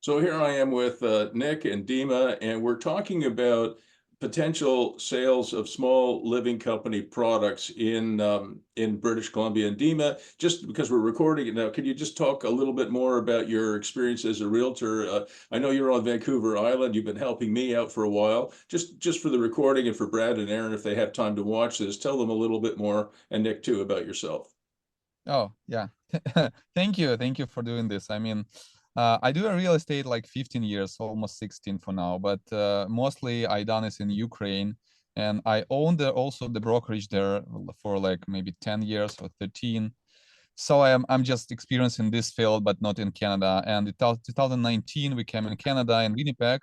So here I am with Nick and Dima, and we're talking about potential sales of small living company products in British Columbia. And Dima, just because we're recording it now, can you just talk a little bit more about your experience as a realtor? I know you're on Vancouver Island. You've been helping me out for a while. Just for the recording and for Brad and Aaron, if they have time to watch this, tell them a little bit more, and Nick too, about yourself. Oh, yeah. Thank you. Thank you for doing this. I mean, I do a real estate like 15 years, almost 16 for now, but mostly I done this in Ukraine, and I owned also the brokerage there for like maybe 10 years or 13. So I'm just experiencing this field, but not in Canada. And in 2019, we came in Canada in Winnipeg,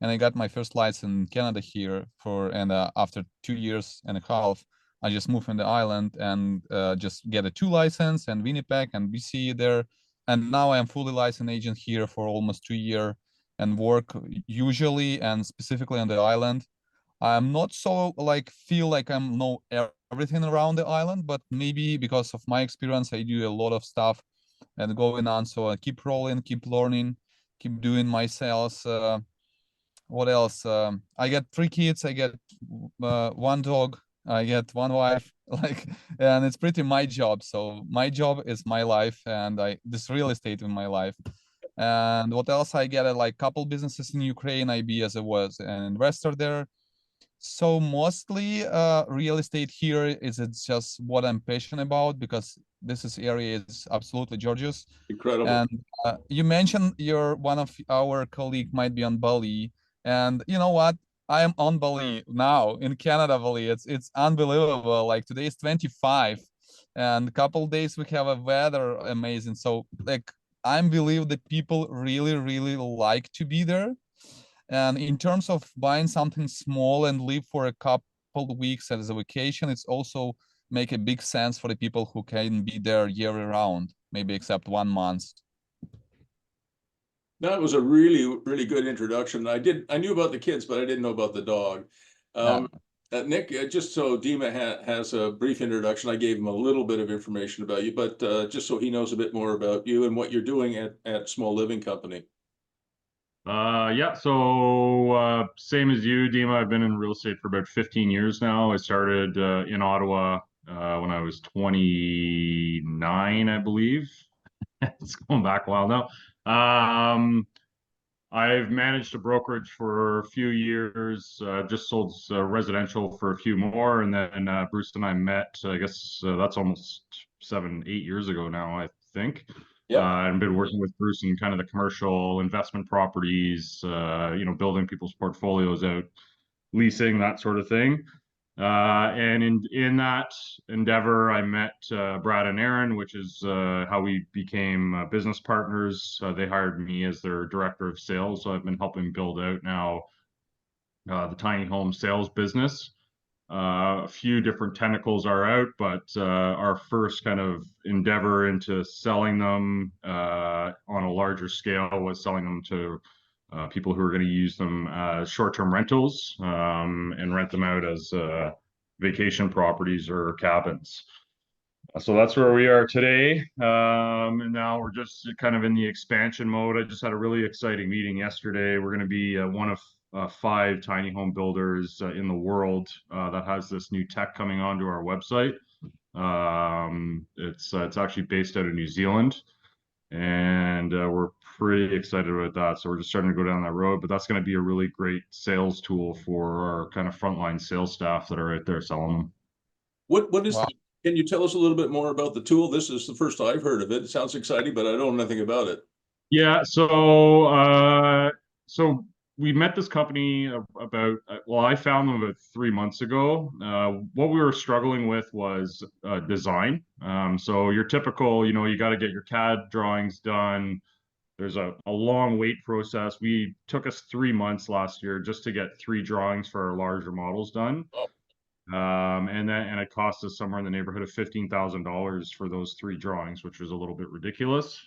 and I got my first license in Canada here and after 2 years and a half, I just moved on the island and just get a two license and Winnipeg and BC there. And now I am fully licensed agent here for almost 2 years and work usually and specifically on the island. I'm not so like feel like I'm know everything around the island, but maybe because of my experience, I do a lot of stuff and going on. So I keep rolling, keep learning, keep doing my sales. What else? I get three kids. I get one dog. I get one wife. Like, and it's pretty my job. So my job is my life, and I this real estate in my life. And what else? I get like couple businesses in Ukraine. I be as I was an investor there. So mostly real estate here is it's just what I'm passionate about because this is area is absolutely gorgeous. Incredible. And you mentioned your one of our colleague might be on Bali, and you know what? I am on Bali now in Canada, Bali. It's unbelievable. Like today is 25, and a couple days we have a weather amazing. So like I believe that people really like to be there, and in terms of buying something small and live for a couple of weeks as a vacation, it's also make a big sense for the people who can be there year round, maybe except 1 month. That was a really good introduction. I knew about the kids, but I didn't know about the dog. Yeah. Um, Nick, just so Dima has a brief introduction, I gave him a little bit of information about you, but just so he knows a bit more about you and what you're doing at Small Living Company. Yeah, so same as you, Dima. I've been in real estate for about 15 years now. I started in Ottawa when I was 29, I believe. It's going back a while now. Um, I've managed a brokerage for a few years, just sold residential for a few more, and then Bruce and I met, I guess that's almost 7, 8 years ago now, I think. Yep. I've been working with Bruce in kind of the commercial investment properties, building people's portfolios out, leasing, that sort of thing. And in that endeavor, I met Brad and Aaron, which is how we became business partners. They hired me as their director of sales, so I've been helping build out now the tiny home sales business. A few different tentacles are out, but our first kind of endeavor into selling them on a larger scale was selling them to people who are going to use them as short-term rentals and rent them out as vacation properties or cabins. So that's where we are today. And now we're just kind of in the expansion mode. I just had a really exciting meeting yesterday. We're going to be one of 5 tiny home builders in the world that has this new tech coming onto our website. It's actually based out of New Zealand, and we're pretty excited about that. So we're just starting to go down that road, but that's going to be a really great sales tool for our kind of frontline sales staff that are out there selling them. What is Wow. the, can you tell us a little bit more about the tool? This is the first I've heard of it. It sounds exciting, but I don't know anything about it. Yeah, so we met this company about well, I found them about 3 months ago. What we were struggling with was design. So your typical, you got to get your CAD drawings done. There's a long wait process. We took us 3 months last year just to get 3 drawings for our larger models done. Oh, And it cost us somewhere in the neighborhood of $15,000 for those 3 drawings, which was a little bit ridiculous.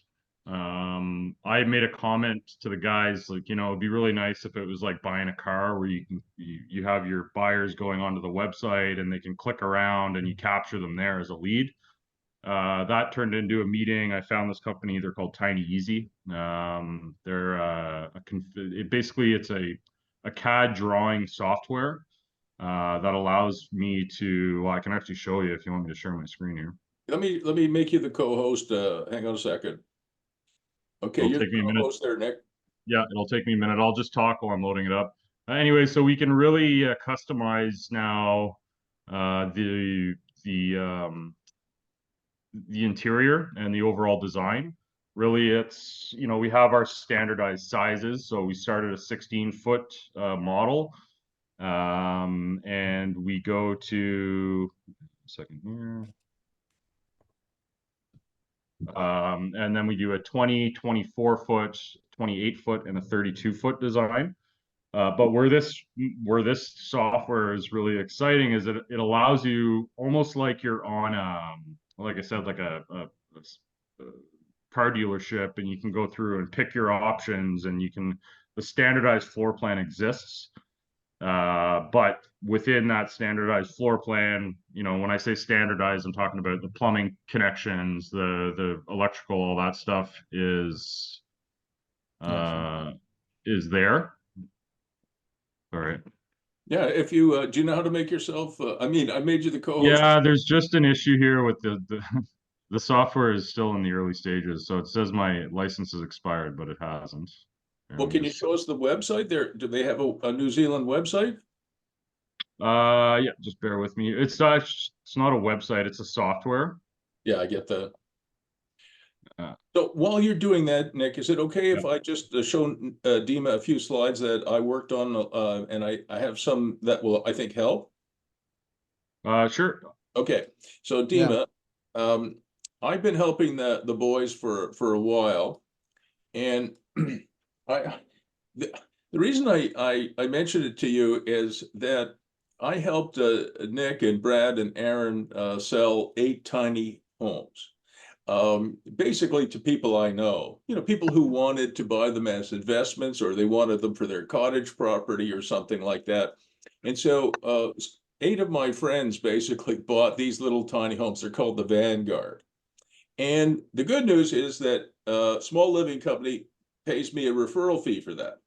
I made a comment to the guys, like, it'd be really nice if it was like buying a car where you have your buyers going onto the website and they can click around and you capture them there as a lead. That turned into a meeting. I found this company. They're called Tiny Easy. Basically it's a CAD drawing software that allows me to. Well, I can actually show you if you want me to share my screen here. Let me make you the co-host. Hang on a second. Okay, It'll you're take the me a minute. co-host there, Nick. Yeah, it'll take me a minute. I'll just talk while I'm loading it up. Anyway, so we can really customize now the interior and the overall design. Really, it's, we have our standardized sizes. So we started a 16-foot model, and we go to a second here. And then we do a 20, 24-foot, 28-foot, and a 32-foot design. But where this software is really exciting is that it allows you almost like you're on like I said, like a car dealership, and you can go through and pick your options, and the standardized floor plan exists. But within that standardized floor plan, when I say standardized, I'm talking about the plumbing connections, the electrical, all that stuff is there. All right. Yeah, if you do you know how to make yourself? I mean, I made you the co-host. Yeah, there's just an issue here with the software is still in the early stages, so it says my license is expired, but it hasn't. Well, can you show us the website there? Do they have a New Zealand website? Yeah, just bear with me. It's not a website, it's a software. Yeah, I get that. So while you're doing that, Nick, is it okay if I just show Dima a few slides that I worked on, and I have some that will, I think, help? Sure. Okay, so Dima, I've been helping the boys for a while, and the reason I mentioned it to you is that I helped Nick and Brad and Aaron sell 8 tiny homes. Basically to people I know, people who wanted to buy them as investments, or they wanted them for their cottage property or something like that. And so 8 of my friends basically bought these little tiny homes. They're called the Vanguard. And the good news is that Small Living Company pays me a referral fee for that.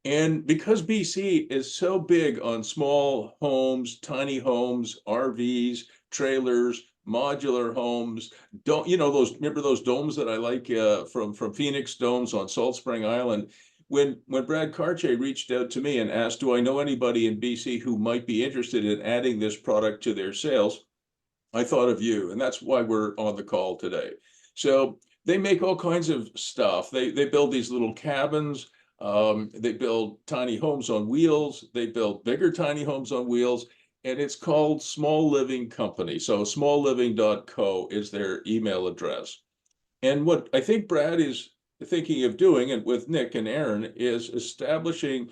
And because BC is so big on small homes, tiny homes, RVs, trailers, modular homes, remember those domes that I like from Phoenix Domes on Salt Spring Island? When Brad Cartier reached out to me and asked, do I know anybody in BC who might be interested in adding this product to their sales, I thought of you, and that's why we're on the call today. So they make all kinds of stuff. They build these little cabins. They build tiny homes on wheels. They build bigger tiny homes on wheels, and it's called Small Living Company. So smallliving.co is their email address. And what I think Brad is thinking of doing, and with Nick and Aaron, is establishing,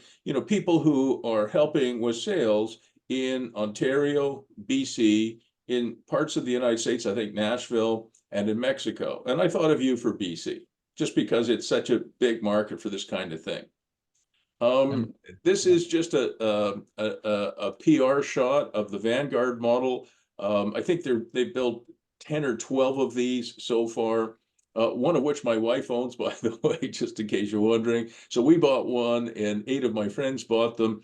people who are helping with sales in Ontario, BC, in parts of the United States, I think Nashville, and in Mexico. And I thought of you for BC, just because it's such a big market for this kind of thing. This is just a PR shot of the Vanguard model. I think they built 10 or 12 of these so far. One of which my wife owns, by the way, just in case you're wondering. So we bought one, and 8 of my friends bought them.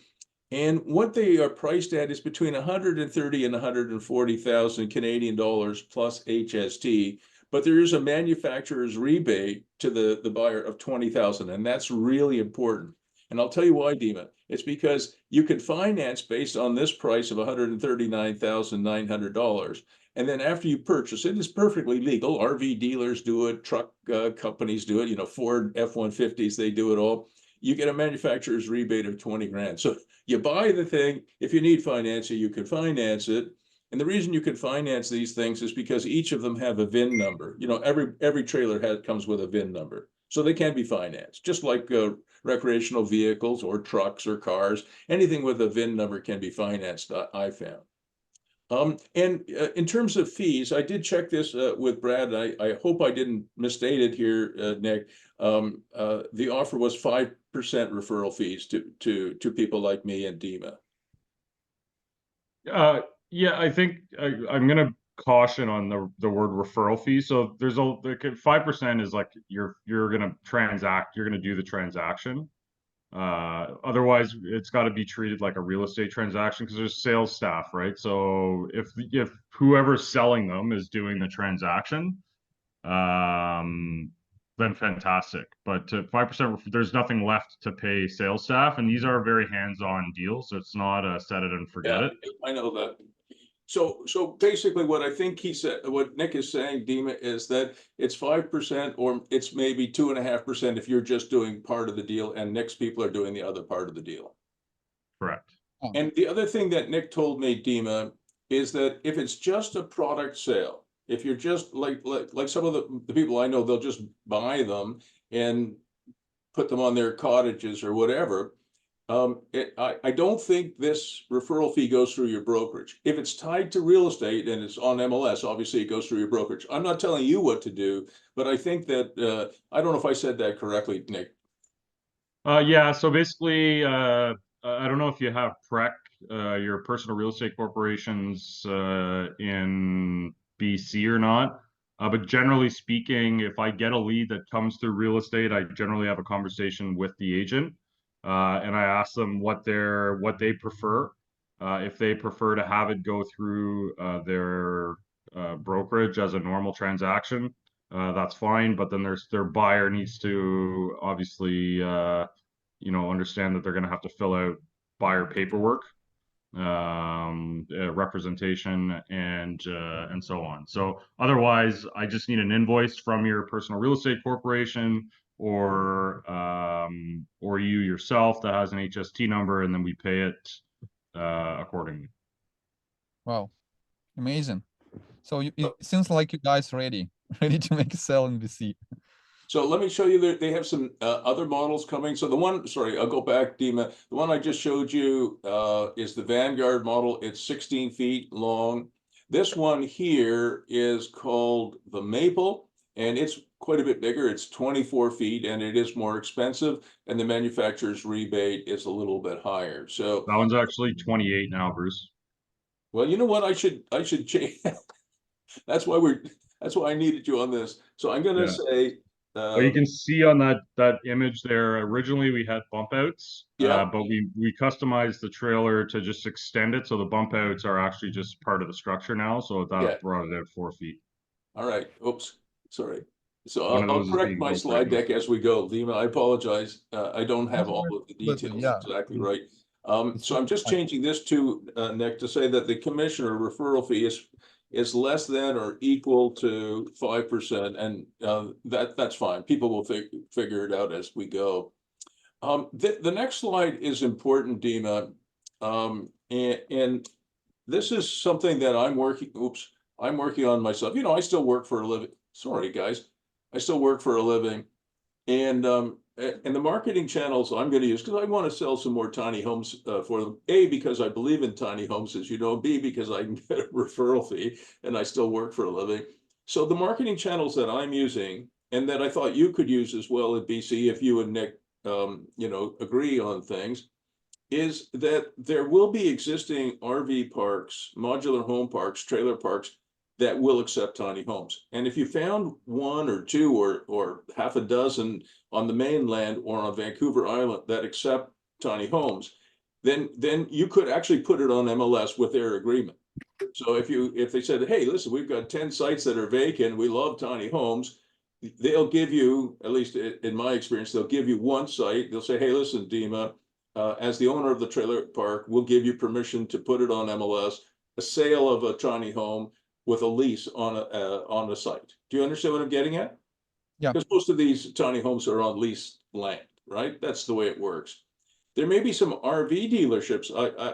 And what they are priced at is between 130 and 140,000 Canadian dollars plus HST. But there is a manufacturer's rebate to the buyer of 20,000, and that's really important. And I'll tell you why, Dima. It's because you can finance based on this price of $139,900. And then after you purchase it, it's perfectly legal. RV dealers do it, truck companies do it, Ford F-150s, they do it all. You get a manufacturer's rebate of 20 grand. So you buy the thing. If you need financing, you can finance it. And the reason you can finance these things is because each of them have a VIN number. Every trailer comes with a VIN number. So they can be financed, just like recreational vehicles or trucks or cars. Anything with a VIN number can be financed, I found. And in terms of fees, I did check this with Brad. I hope I didn't misstate it here, Nick. The offer was 5% referral fees to people like me and Dima. Yeah, I think I'm gonna caution on the word referral fee. So there's 5% is like you're gonna transact, you're gonna do the transaction. Otherwise it's got to be treated like a real estate transaction because there's sales staff, right? So if whoever's selling them is doing the transaction, then fantastic. But 5%, there's nothing left to pay sales staff, and these are very hands-on deals. So it's not a set it and forget it. I know that. So basically what I think he said, what Nick is saying, Dima, is that it's 5% or it's maybe 2.5% if you're just doing part of the deal and Nick's people are doing the other part of the deal. Correct. And the other thing that Nick told me, Dima, is that if it's just a product sale, if you're just like some of the people I know, they'll just buy them and put them on their cottages or whatever. I don't think this referral fee goes through your brokerage. If it's tied to real estate and it's on MLS, obviously it goes through your brokerage. I'm not telling you what to do, but I think that, I don't know if I said that correctly, Nick. Yeah, so basically, I don't know if you have PREC, your personal real estate corporations in BC or not. But generally speaking, if I get a lead that comes through real estate, I generally have a conversation with the agent. And I ask them what they prefer. If they prefer to have it go through their brokerage as a normal transaction, that's fine. But then their buyer needs to obviously understand that they're going to have to fill out buyer paperwork, representation, and so on. So otherwise, I just need an invoice from your personal real estate corporation or you yourself that has an HST number, and then we pay it accordingly. Wow, amazing. So it seems like you guys ready to make a sale in BC. So let me show you that they have some other models coming. So the one, sorry, I'll go back, Dima. The one I just showed you is the Vanguard model. It's 16 feet long. This one here is called the Maple, and it's quite a bit bigger. It's 24 feet, and it is more expensive, and the manufacturer's rebate is a little bit higher. So that one's actually 28 now, Bruce. Well, you know what? I should change. That's why I needed you on this. So I'm gonna say. Well, you can see on that image there, originally we had bump outs, but we customized the trailer to just extend it. So the bump outs are actually just part of the structure now. So that brought it out 4 feet. All right. Oops. Sorry. So I'll correct my slide deck as we go. Dima, I apologize. I don't have all of the details exactly right. So I'm just changing this to Nick to say that the commissioner referral fee is less than or equal to 5%, and that's fine. People will figure it out as we go. The next slide is important, Dima, and this is something that I'm working on myself. I still work for a living. Sorry, guys, I still work for a living, and the marketing channels I'm going to use, because I want to sell some more tiny homes for them. A, because I believe in tiny homes, as you know. B, because I can get a referral fee and I still work for a living. So the marketing channels that I'm using, and that I thought you could use as well at BC if you and Nick, agree on things, is that there will be existing RV parks, modular home parks, trailer parks that will accept tiny homes. And if you found one or two or half a dozen on the mainland or on Vancouver Island that accept tiny homes, then you could actually put it on MLS with their agreement. So if they said, hey, listen, we've got 10 sites that are vacant, we love tiny homes, they'll give you, at least in my experience, they'll give you one site. They'll say, hey, listen, Dima, as the owner of the trailer park, we'll give you permission to put it on MLS, a sale of a tiny home with a lease on the site. Do you understand what I'm getting at? Yeah. Because most of these tiny homes are on leased land, right? That's the way it works. There may be some RV dealerships.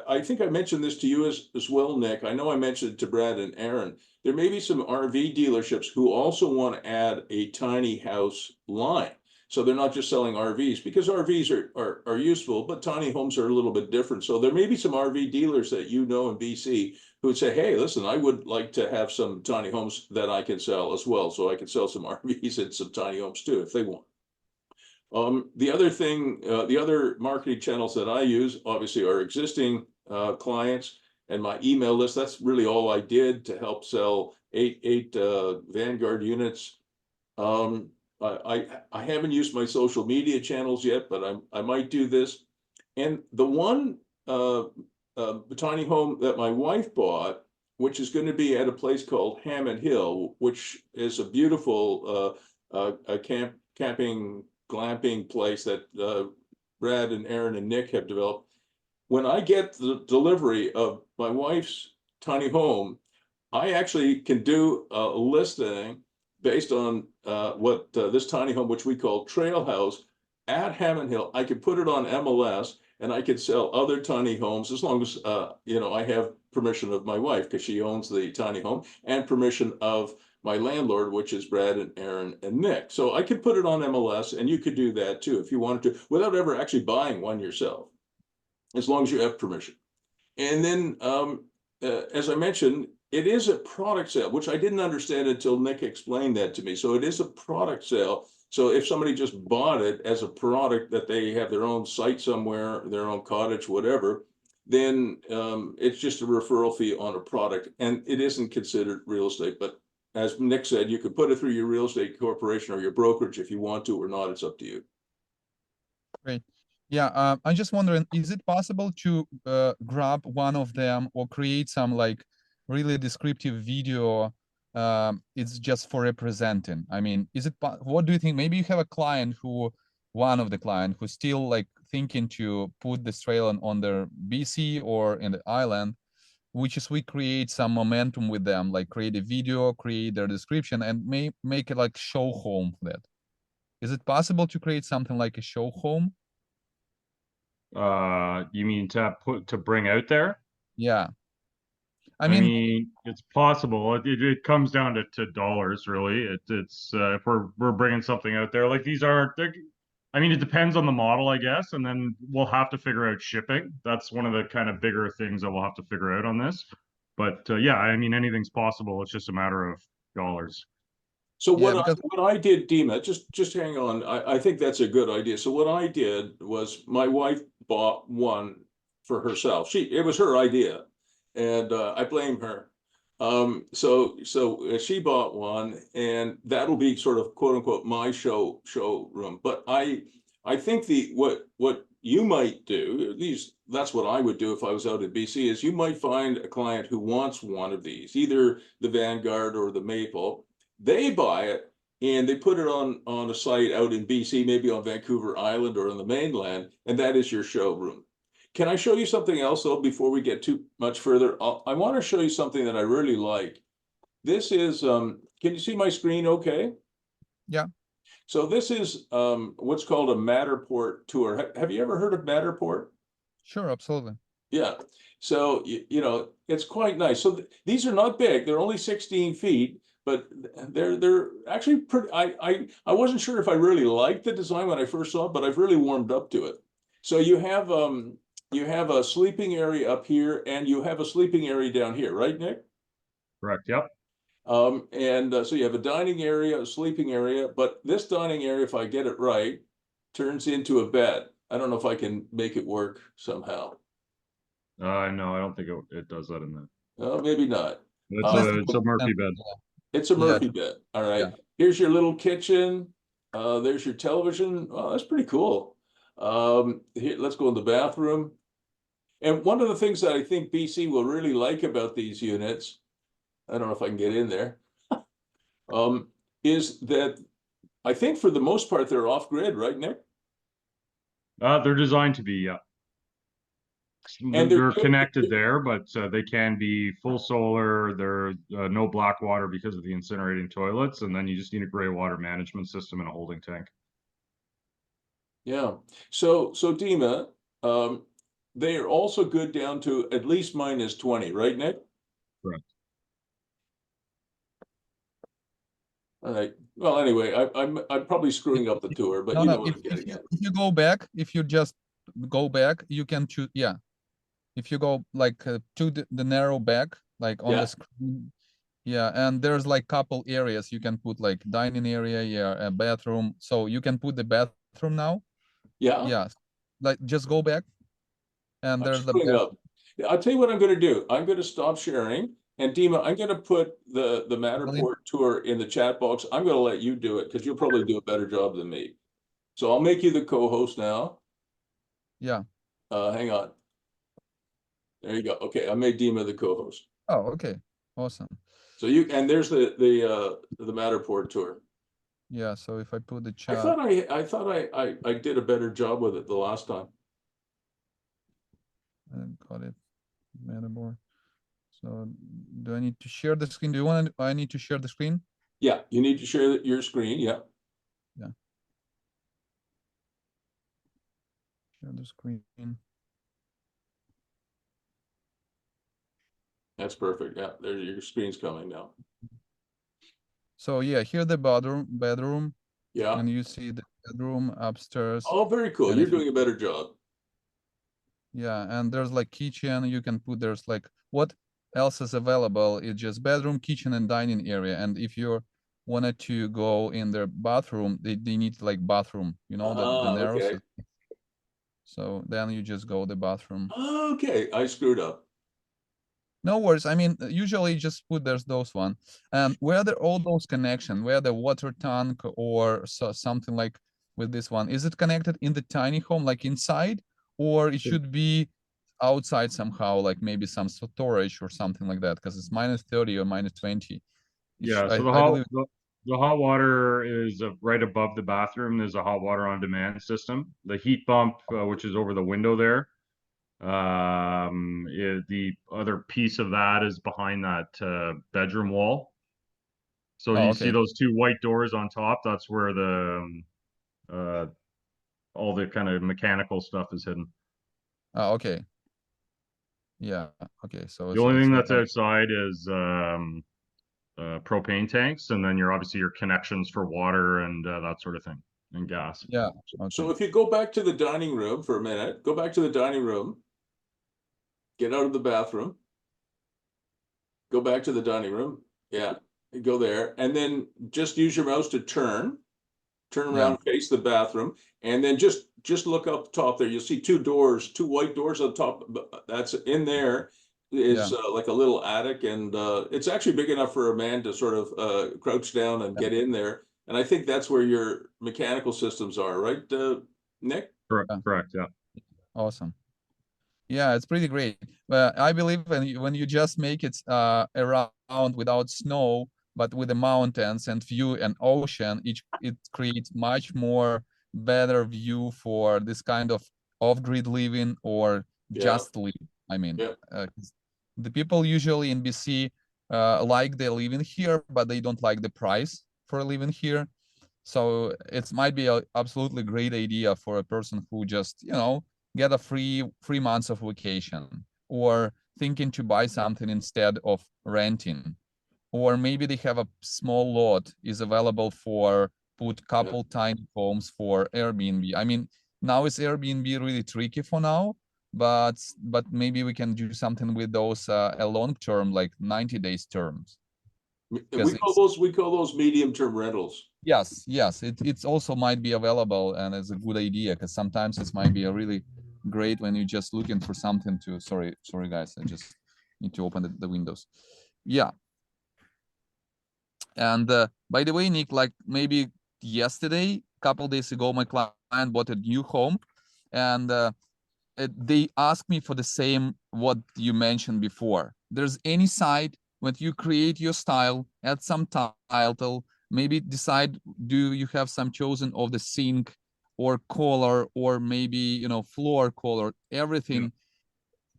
I think I mentioned this to you as well, Nick. I know I mentioned it to Brad and Aaron. There may be some RV dealerships who also want to add a tiny house line. So they're not just selling RVs, because RVs are useful, but tiny homes are a little bit different. So there may be some RV dealers that in BC who would say, hey, listen, I would like to have some tiny homes that I can sell as well. So I can sell some RVs and some tiny homes too, if they want. The other thing, the other marketing channels that I use, obviously, are existing clients. and my email list. That's really all I did to help sell eight Vanguard units. I haven't used my social media channels yet, but I might do this. And the one tiny home that my wife bought, which is going to be at a place called Hammond Hill, which is a beautiful camping, glamping place that Brad and Aaron and Nick have developed. When I get the delivery of my wife's tiny home, I actually can do a listing based on what this tiny home, which we call Trail House, at Hammond Hill. I could put it on MLS, and I could sell other tiny homes as long as I have permission of my wife, because she owns the tiny home, and permission of my landlord, which is Brad and Aaron and Nick. So I could put it on MLS, and you could do that too if you wanted to, without ever actually buying one yourself, as long as you have permission. And then, as I mentioned, it is a product sale, which I didn't understand until Nick explained that to me. So it is a product sale. So if somebody just bought it as a product that they have their own site somewhere, their own cottage, whatever, then it's just a referral fee on a product, and it isn't considered real estate. But as Nick said, you could put it through your real estate corporation or your brokerage if you want to or not. It's up to you. Great. Yeah, I'm just wondering, is it possible to grab one of them or create some like really descriptive video? It's just for representing. I mean, is it, what do you think? Maybe you have a client one of the client who's still like thinking to put this trail on their BC or in the island, which is we create some momentum with them, like create a video, create their description, and make it like show home for that. Is it possible to create something like a show home? You mean to bring out there? Yeah. I I mean, mean, it's possible. It comes down to dollars, really. It's if we're bringing something out there, like I mean, it depends on the model, I guess, and then we'll have to figure out shipping. That's one of the kind of bigger things that we'll have to figure out on this. But yeah, I mean, anything's possible. It's just a matter of dollars. So yeah, what I did, Dima, just hang on. I think that's a good idea. So what I did was my wife bought one for herself. It was her idea, and I blame her. So she bought one, and that'll be sort of quote unquote my showroom. But I think what you might do, at least that's what I would do if I was out in BC, is you might find a client who wants one of these, either the Vanguard or the Maple. They buy it and they put it on a site out in BC, maybe on Vancouver Island or on the mainland, and that is your showroom. Can I show you something else though before we get too much further? I want to show you something that I really like. This is, can you see my screen okay? yeah. So this is what's called a Matterport tour. Have you ever heard of Matterport? Sure, absolutely. Yeah. So, it's quite nice. So these are not big. They're only 16 feet. But they're actually pretty. I wasn't sure if I really liked the design when I first saw it, but I've really warmed up to it. So you have a sleeping area up here, and you have a sleeping area down here, right, Nick? Correct. Yep. So you have a dining area, a sleeping area, but this dining area, if I get it right, turns into a bed. I don't know if I can make it work somehow. No, I don't think it does that in that. Maybe not. It's a Murphy bed. It's a Yeah. Murphy bed. All right. Yeah. Here's your little kitchen. There's your television. Oh, that's pretty cool. Here, let's go in the bathroom. And one of the things that I think BC will really like about these units, I don't know if I can get in there, is that I think for the most part they're off grid, right, Nick? They're designed to be, yeah. And they're connected there, but they can be full solar. They're no black water because of the incinerating toilets, and then you just need a gray water management system and a holding tank. Yeah. So Dima, they are also good down to at least -20, right, Nick? Correct. All right. Well, anyway, I'm probably screwing up the tour, but you know what I'm getting at. If you go back, if you just go back, you can choose. Yeah. If you go like to the narrow back, like on the screen, yeah, and there's like couple areas you can put, like dining area, yeah, a bathroom. So you can put the bathroom now. Yeah. Yeah, like just go back, and I'm there's the screwing up. I'll tell you what I'm gonna do. I'm gonna stop sharing. And Dima, I'm gonna put the Really? Matterport tour in the chat box. I'm gonna let you do it because you'll probably do a better job than me. So I'll make you the co-host now. Yeah. Hang on. There you go. Okay, I made Dima the co-host. Oh, okay. Awesome. So and there's the Matterport tour. Yeah, so if I put the I chat, thought I did a better job with it the last time. and got it, Matterport. So do I need to share the screen? Do you want I need to share the screen? Yeah, you need to share your screen. Yeah. Yeah. Share the screen. That's perfect. Yeah, there's your screen's coming now. So yeah, here the bedroom, Yeah. and you see the bedroom upstairs. Oh, very cool. And You're if you- doing a better job. Yeah, and there's like kitchen. You can put there's like what else is available? It's just bedroom, kitchen, and dining area. And if you wanted to go in their bathroom, they need like bathroom. You know the narrow. Okay. So then you just go the bathroom. Okay, I screwed up. No worries. I mean, usually just put there's those one. And where the all those connection, where the water tank or something like with this one, is it connected in the tiny home, like inside, or it should be outside somehow, like maybe some storage or something like that, because it's -30 or -20. Yeah, so I believe. the hot water is right above the bathroom. There's a hot water on demand system. The heat pump, which is over the window there, the other piece of that is behind that bedroom wall. So Oh, you see okay. those two white doors on top? That's where the all the kind of mechanical stuff is hidden. Oh, okay. Yeah. Okay. So The only it's thing like that's outside is propane tanks, and then obviously your connections for water and that sort of thing, and gas. yeah. So Okay. if you go back to the dining room for a minute, go back to the dining room, get out of the bathroom, go back to the dining room. Yeah, go there, and then just use your mouse to turn Yeah. around, face the bathroom, and then just look up top there. You'll see two doors, two white doors on top. That's in there is like a little attic, and it's actually big enough for a man to sort of crouch down and Yeah. get in there. And I think that's where your mechanical systems are, right, Nick? Correct. Yeah. Correct. Yeah. Awesome. Yeah, it's pretty great. But I believe when you just make it around without snow, but with the mountains and view and ocean, it creates much more better view for this kind of off-grid living or Yeah. just live. I mean, Yeah. the people usually in BC like they living here, but they don't like the price for living here. So it might be a absolutely great idea for a person who just, get a free 3 months of vacation, or thinking to buy something instead of renting, or maybe they have a small lot is available for put couple tiny homes for Airbnb. I mean, now it's Airbnb really tricky for now, but maybe we can do something with those a long term, like 90 days terms. We call those medium-term rentals. Yes, it's also might be available, and it's a good idea because sometimes it might be a really great when you're just looking for something to. Sorry guys, I just need to open the windows. Yeah. And by the way, Nick, like maybe yesterday, couple days ago, my client bought a new home, and they asked me for the same what you mentioned before. There's any site when you create your style, add some title, maybe decide, do you have some chosen of the sink or color, or maybe floor color, everything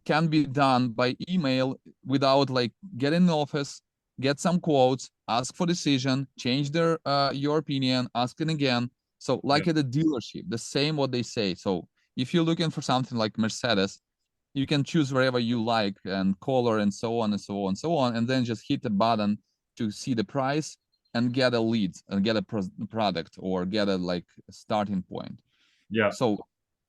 can be done by email without like get in the office, get some quotes, ask for decision, change their your opinion, ask it again. So like at a dealership, the same what they say. So if you're looking for something like Mercedes, you can choose wherever you like and color and so on and so on and so on, and then just hit the button to see the price and get a lead and get a product or get a like starting point. Yeah. So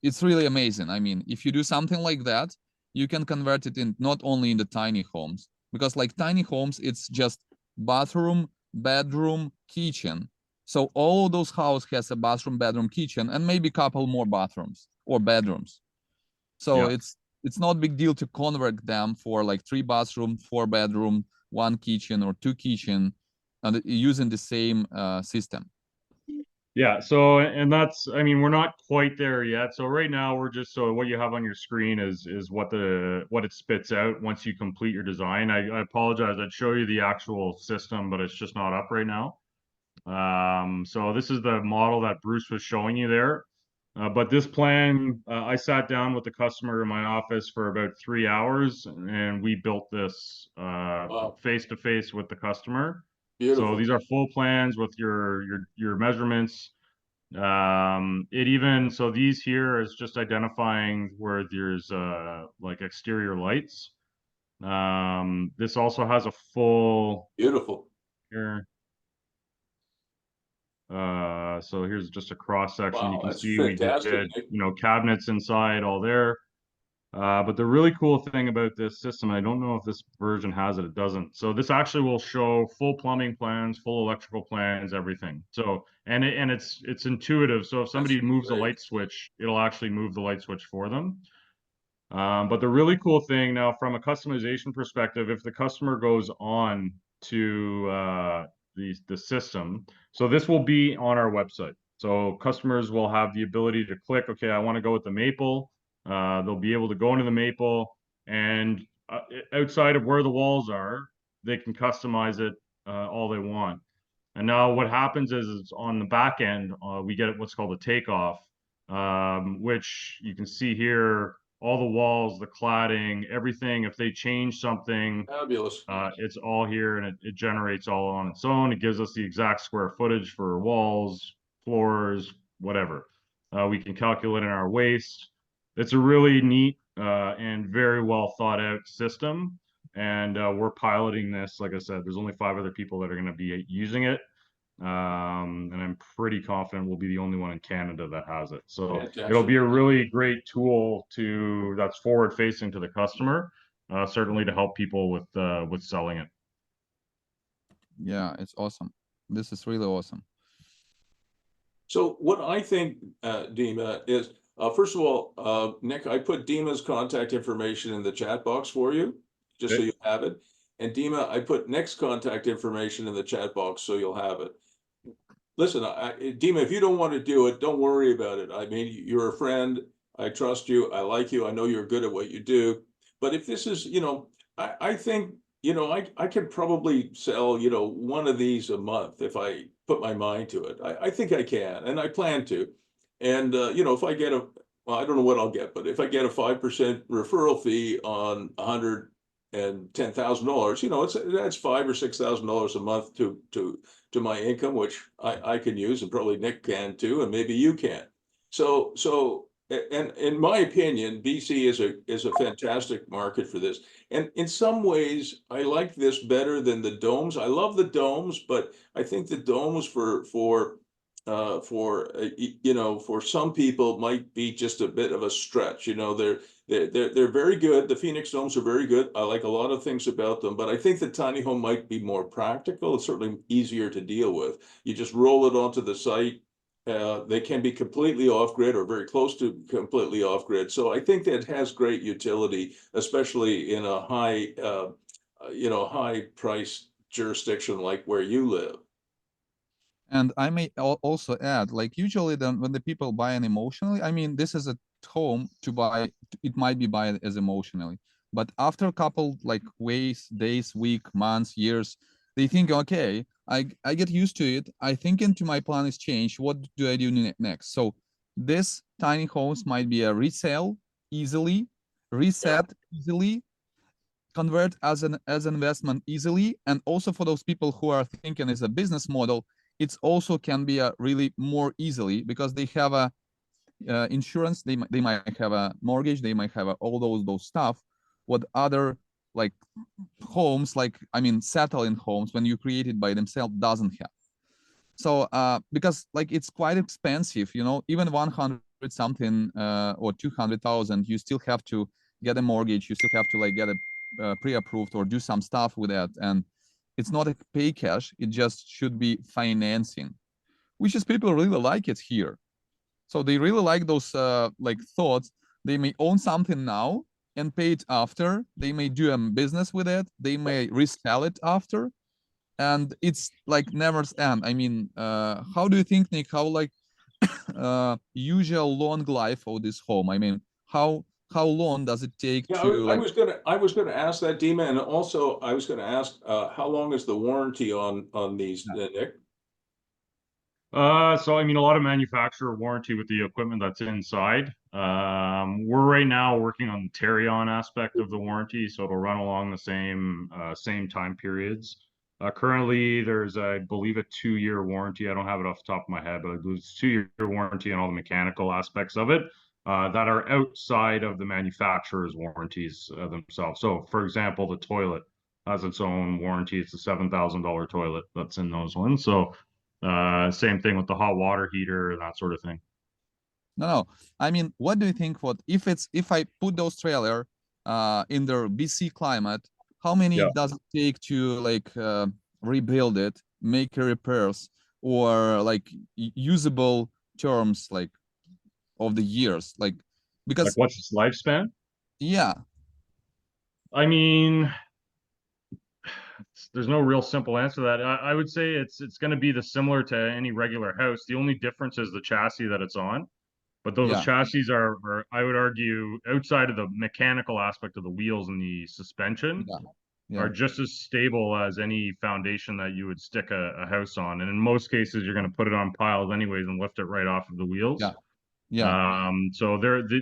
it's really amazing. I mean, if you do something like that, you can convert it in not only in the tiny homes, because like tiny homes, it's just bathroom, bedroom, kitchen. So all those house has a bathroom, bedroom, kitchen, and maybe a couple more bathrooms or bedrooms. So it's not a big deal to convert them for like 3 bathroom, 4 bedroom, 1 kitchen or 2 kitchen, and using the same system. Yeah, so and that's, I mean, we're not quite there yet. So right now we're just, so what you have on your screen is what it spits out once you complete your design. I apologize, I'd show you the actual system, but it's just not up right now. So this is the model that Bruce was showing you there. But this plan, I sat down with the customer in my office for about 3 hours, and we built this Wow, face to face with the customer. So beautiful. these are full plans with your measurements. It even, so these here is just identifying where there's like exterior lights. This also has a full Beautiful. here. So here's just a cross section. You Wow, can that's see we did, fantastic, Nick. you know, cabinets inside all there. But the really cool thing about this system, I don't know if this version has it, it doesn't. So this actually will show full plumbing plans, full electrical plans, everything. So, and it's intuitive. So if somebody moves a great. light switch, it'll actually move the light switch for them. But the really cool thing now, from a customization perspective, if the customer goes on to the system, so this will be on our website. So customers will have the ability to click, okay, I want to go with the maple. They'll be able to go into the maple, and outside of where the walls are, they can customize it all they want. And now what happens is on the back end, we get what's called a takeoff, which you can see here, all the walls, the cladding, everything. If they change something, Fabulous. it's all here, and it generates all on its own. It gives us the exact square footage for walls, floors, whatever. We can calculate in our waste. It's a really neat and very well thought out system. And we're piloting this. Like I said, there's only 5 other people that are going to be using it. And I'm pretty confident we'll be the only one in Canada that has it. So Fantastic. it'll be a really great tool that's forward facing to the customer, certainly to help people with selling it. Yeah, it's awesome. This is really awesome. So what I think, Dima, is first of all, Nick, I put Dima's contact information in the chat box for you, just so Okay. you have it. And Dima, I put Nick's contact information in the chat box so you'll have it. Listen, Dima, if you don't want to do it, don't worry about it. I mean, you're a friend. I trust you. I like you. I know you're good at what you do. But if this is, I think, I could probably sell, one of these a month if I put my mind to it. I think I can, and I plan to. And, if I get well, I don't know what I'll get, but if I get a 5% referral fee on $110,000, that's $5,000 or $6,000 a month to my income, which I can use, and probably Nick can too, and maybe you can. So, and in my opinion, BC is a fantastic market for this. And in some ways, I like this better than the domes. I love the domes, but I think the domes for some people might be just a bit of a stretch. They're very good. The Phoenix domes are very good. I like a lot of things about them, but I think the tiny home might be more practical. It's certainly easier to deal with. You just roll it onto the site. They can be completely off grid or very close to completely off grid. So I think that has great utility, especially in a high price jurisdiction like where you live. And I may also add, like usually when the people buy an emotionally, I mean, this is a home to buy, it might be buy as emotionally, but after a couple like days, week, months, years, they think, okay, I get used to it. I think into my plan is changed. What do I do next? So this tiny homes might be a resale easily, reset easily, convert as an investment easily, and also for those people who are thinking as a business model, it's also can be a really more easily because they have a insurance, they might have a mortgage, they might have all those stuff. What other like homes, like I mean settling homes when you create it by themselves doesn't have. So because like it's quite expensive, even 100 something or 200,000, you still have to get a mortgage, you still have to like get a pre-approved or do some stuff with that, and it's not a pay cash, it just should be financing, which is people really like it here. So they really like those like thoughts. They may own something now, and pay it after. They may do a business with it. They may resell it after, and it's like never end. I mean, how do you think, Nick? How like usual long life of this home? I mean, how long does it take Yeah, to I like? was gonna ask that, Dima, and also I was gonna ask, how long is the warranty on these, Nick? So I mean, a lot of manufacturer warranty with the equipment that's inside. We're right now working on the Terrion aspect of the warranty, so it'll run along the same time periods. Currently, there's, I believe, a 2-year warranty. I don't have it off the top of my head, but I believe it's 2-year warranty on all the mechanical aspects of it that are outside of the manufacturer's warranties themselves. So, for example, the toilet has its own warranty. It's a $7,000 toilet that's in those ones. So same thing with the hot water heater and that sort of thing. No. I mean, what do you think? What if I put those trailer in their BC climate? How many Yeah. does it take to like rebuild it, make repairs, or like usable terms like of the years? Like Like because what's its lifespan? yeah, I mean, there's no real simple answer to that. I would say it's going to be the similar to any regular house. The only difference is the chassis that it's on. But those yeah, chassis are, I would argue, outside of the mechanical aspect of the wheels and the suspension, yeah, are yeah, just as stable as any foundation that you would stick a house on. And in most cases, you're going to put it on piles anyways and lift it right off of the wheels. yeah, yeah. So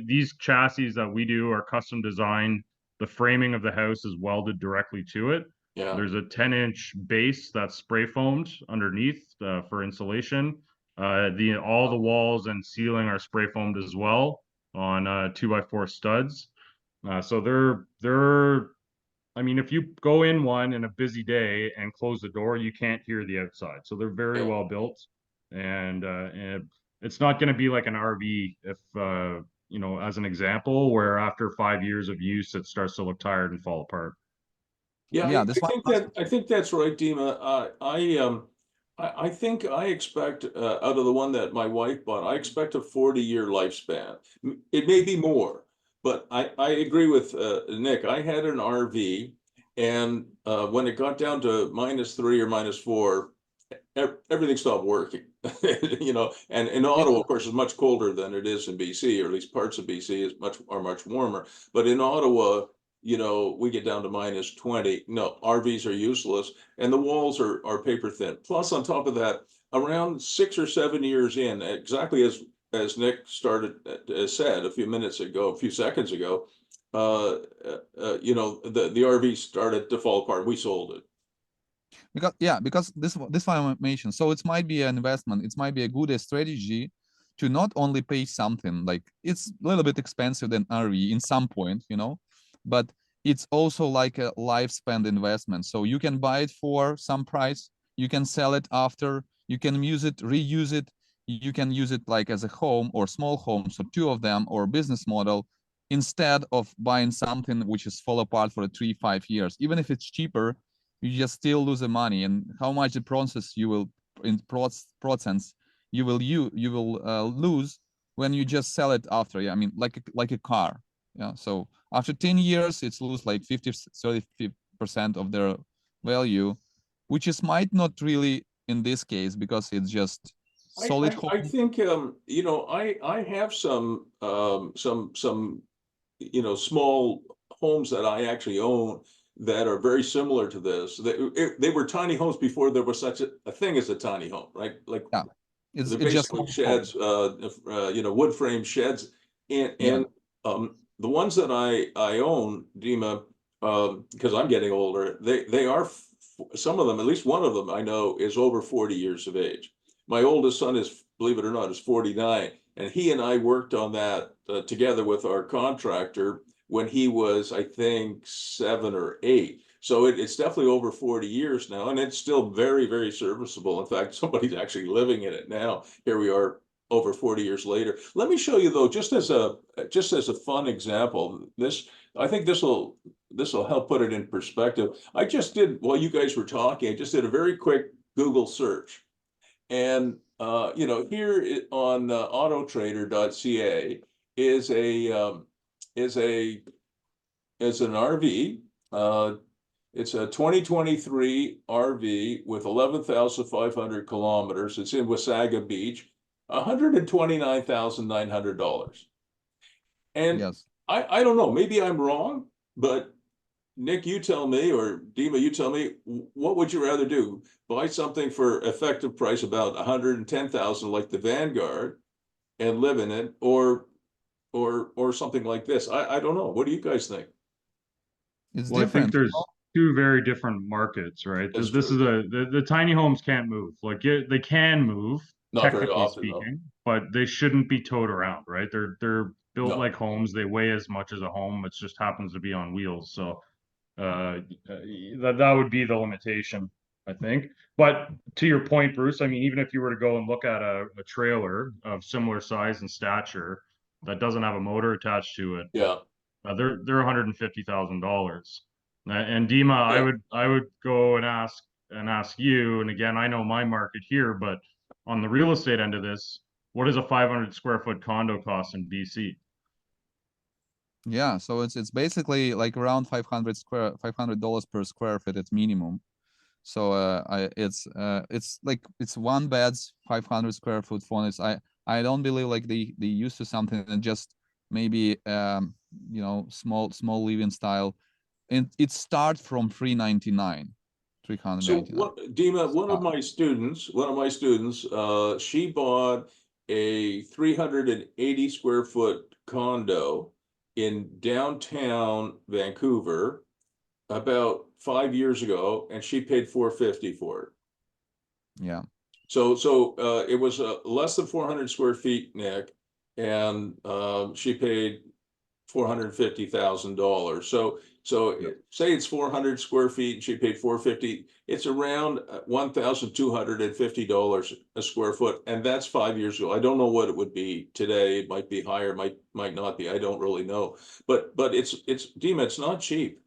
these chassis that we do are custom designed. The framing of the house is welded directly to it. Yeah. There's a 10-inch base that's spray foamed underneath for insulation. All the walls and ceiling are spray foamed as well on 2x4 studs. So they're I mean, if you go in one in a busy day and close the door, you can't hear the outside. So they're very Yeah. well built, and it's not going to be like an RV if you know, as an example, where after 5 years of use, it starts to look tired and fall apart. Yeah, Yeah, this one. I think that's right, Dima. I think I expect, out of the one that my wife bought, I expect a 40-year lifespan. It may be more, but I agree with Nick. I had an RV, and when it got down to -3 or -4, everything stopped working. You know, and in Ottawa, of course, is much colder than it is in BC, or at least parts of BC are much warmer. But in Ottawa, you know, we get down to -20. No, RVs are useless, and the walls are paper thin. Plus, on top of that, around 6 or 7 years in, exactly as Nick started said a few seconds ago, you know, the RV started to fall apart. We sold it. Because this information, so it might be an investment, it might be a good strategy to not only pay something like it's a little bit expensive than RV in some point, you know, but it's also like a lifespan investment. So you can buy it for some price, you can sell it after, you can use it, reuse it, you can use it like as a home or small home, so two of them, or business model, instead of buying something which is fall apart for 3-5 years. Even if it's cheaper, you just still lose the money. And how much the process you will in procents you will lose when you just sell it after. Yeah, I mean, like a car. Yeah, so after 10 years it's lose like 50-30% of their value, which is might not really in this case because it's just solid home. I think, you know, I have some you know, small homes that I actually own that are very similar to this. They were tiny homes before there was such a thing as a tiny home, right? Like, Yeah, they're it's just basically sheds, you know, wood frame sheds, and yeah, the ones that I own, Dima, because I'm getting older, they are some of them, at least one of them I know is over 40 years of age. My oldest son is, believe it or not, is 49, and he and I worked on that together with our contractor when he was, I think, 7 or 8. So it's definitely over 40 years now, and it's still very, very serviceable. In fact, somebody's actually living in it now. Here we are over 40 years later. Let me show you though, just as a fun example, I think this will help put it in perspective. I just did, while you guys were talking, I just did a very quick Google search. And you know, here on autotrader.ca is a is an RV. It's a 2023 RV with 11,500 kilometers. It's in Wasaga Beach, $129,900. And Yes. I don't know, maybe I'm wrong, but Nick, you tell me, or Dima, you tell me, what would you rather do? Buy something for effective price about 110,000 like the Vanguard and live in it, or something like this? I don't know. What do you guys think? It's Well, I think different. there's two very different markets, right? That's This is true. the tiny homes can't move. Like they can move, Not very technically often, though. speaking, but they shouldn't be towed around, right? They're built No. like homes. They weigh as much as a home. It just happens to be on wheels. So that would be the limitation, I think. But to your point, Bruce, I mean, even if you were to go and look at a trailer of similar size and stature that doesn't have a motor attached to it, Yeah. they're $150,000. And Dima, Yeah. I would go and ask you, and again, I know my market here, but on the real estate end of this, what does a 500 square foot condo cost in BC? Yeah, so it's basically like around $500 per square feet at minimum. So it's like it's one bed's 500 square foot furnace. I don't believe like they used to something and just maybe you know, small living style, and it starts from 399, So 399. what, Dima, Start. one of my students, she bought a 380 square foot condo in downtown Vancouver about 5 years ago, and she paid 450 for it. Yeah. So it was less than 400 square feet, Nick, and she paid $450,000. So Yep. say it's 400 square feet and she paid 450. It's around $1,250 a square foot, and that's 5 years ago. I don't know what it would be today. It might be higher, might not be. I don't really know. But it's Dima, it's not cheap.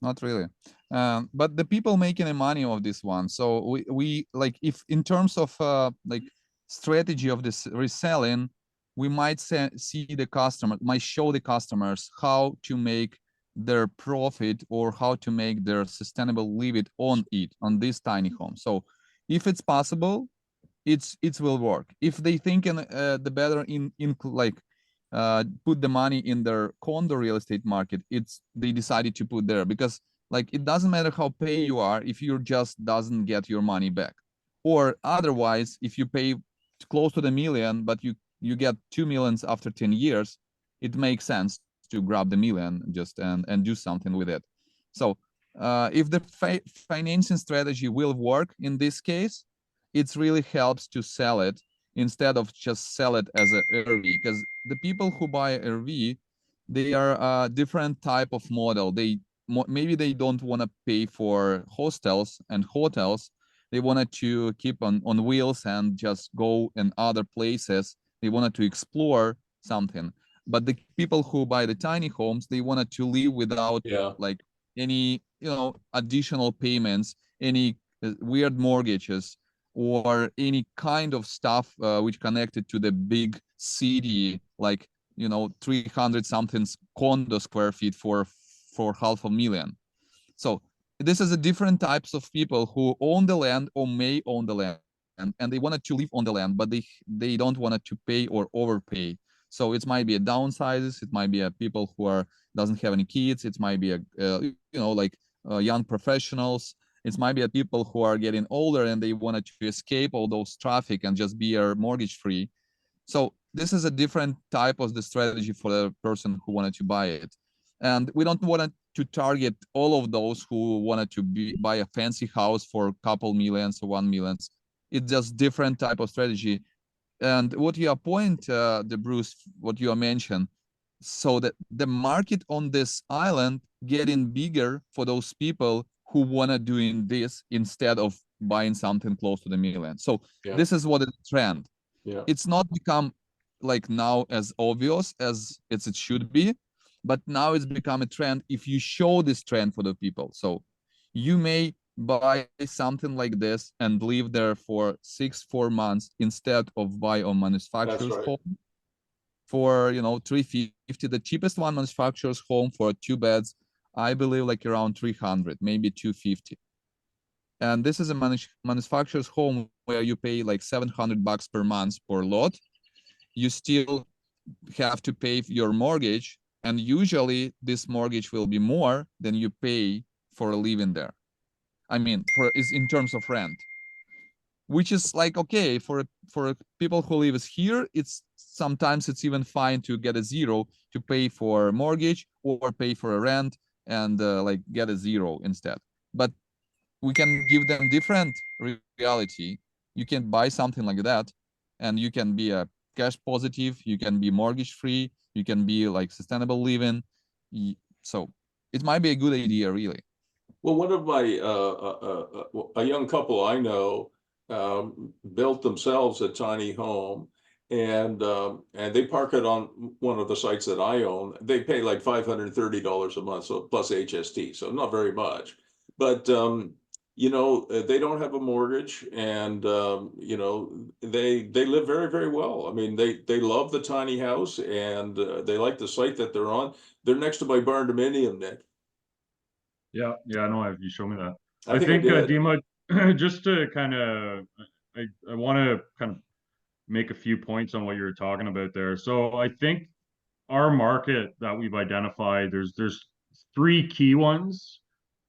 Not really. But the people making the money of this one. So we like, if in terms of like strategy of this reselling, we might see the customer, might show the customers how to make their profit or how to make their sustainable living on this tiny home. So if it's possible, it will work. If they think the better in like put the money in their condo real estate market, they decided to put there, because like it doesn't matter how pay you are if you just doesn't get your money back. Or otherwise, if you pay close to the million but you get 2 millions after 10 years, it makes sense to grab the million just and do something with it. So if the financing strategy will work in this case, it really helps to sell it instead of just sell it as a RV, because the people who buy RV, they are a different type of model. Maybe they don't want to pay for hostels and hotels. They wanted to keep on wheels and just go in other places. They wanted to explore something. But the people who buy the tiny homes, they wanted to live without like any, you know, additional payments, any weird mortgages, or any kind of stuff which connected to the big city, like, you know, 300 something condo square feet for $500,000. So this is a different types of people who own the land or may own the land, and they wanted to live on the land, but they don't want to pay or overpay. So it might be a downsizes, it might be a people who are doesn't have any kids, it might be a you know, like young professionals. It might be a people who are getting older and they wanted to escape all those traffic and just be mortgage free. So this is a different type of the strategy for the person who wanted to buy it. And we don't want to target all of those who wanted to buy a fancy house for a couple millions or 1 million. It's just different type of strategy. And what you point, the Bruce, what you mentioned, so that the market on this island getting bigger for those people who wanna doing this instead of buying something close to the million. So this is what is trend. It's not become like now as obvious as it should be, but now it's become a trend if you show this trend for the people. So you may buy something like this and live there for 4 months instead of buy a manufacturer's home. for 350. The cheapest one manufacturer's home for 2 beds, I believe like around 300, maybe 250. And this is a manufacturer's home where you pay like $700 per month per lot. You still have to pay your mortgage, and usually this mortgage will be more than you pay for living there. I mean, is in terms of rent, which is like okay for people who live here. It's sometimes it's even fine to get a zero to pay for mortgage or pay for a rent and like get a zero instead. But we can give them different reality. You can buy something like that, and you can be a cash positive. You can be mortgage free. You can be like sustainable living. So it might be a good idea, really. Well, one of my a young couple I know built themselves a tiny home, and they park it on one of the sites that I own. They pay like $530 a month, so plus HST, so not very much. But they don't have a mortgage, and they live very, very well. I mean, they love the tiny house, and they like the site that they're on. They're next to my barn dominium, Nick. Yeah, I know. You showed me that. I I think I think, did. Dima, just to kind of, I want to kind of make a few points on what you were talking about there. So I think our market that we've identified, there's three key ones